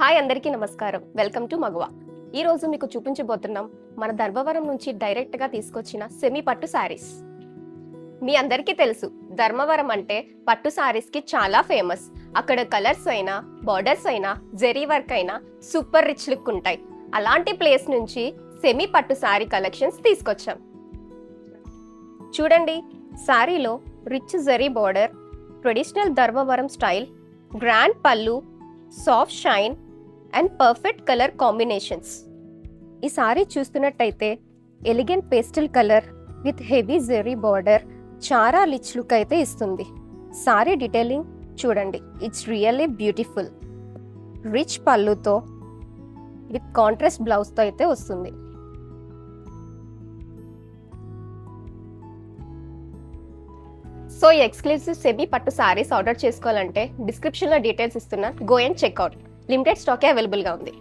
Hi అందరికీ నమస్కారం. Welcome to మగువ. ఈ రోజు మీకు చూపించబోతున్నాం మన ధర్మవరం నుంచి డైరెక్ట్ గా తీసుకొచ్చిన సెమీ పట్టు శారీస్. మీ అందరికీ తెలుసు ధర్మవరం అంటే పట్టు శారీస్ కి చాలా ఫేమస్. అక్కడ కలర్స్ అయినా బార్డర్స్ అయినా జెరీ వర్క్ అయినా సూపర్ రిచ్ లుక్ ఉంటాయి. అలాంటి ప్లేస్ నుంచి సెమీ పట్టు శారీ కలెక్షన్స్ తీసుకొచ్చాం. చూడండి, శారీలో rich zari border, traditional Dharmavaram style, grand pallu, soft shine and perfect colour combinations. ఈ సారీ చూస్తున్నట్టయితే elegant pastel colour with heavy zari border చాలా రిచ్ లుక్ అయితే ఇస్తుంది. సారీ డీటెయిలింగ్ చూడండి, ఇట్స్ రియల్లీ బ్యూటిఫుల్. రిచ్ పళ్ళుతో విత్ కాంట్రాస్ట్ బ్లౌజ్తో అయితే వస్తుంది. సో ఈ ఎక్స్క్లూజివ్ సెమీ పట్టు సారీస్ ఆర్డర్ చేసుకోవాలంటే డిస్క్రిప్షన్లో డీటెయిల్స్ ఇస్తున్నాను. Go and checkout. లిమిటెడ్ స్టాకే అవైలబుల్గా ఉంది.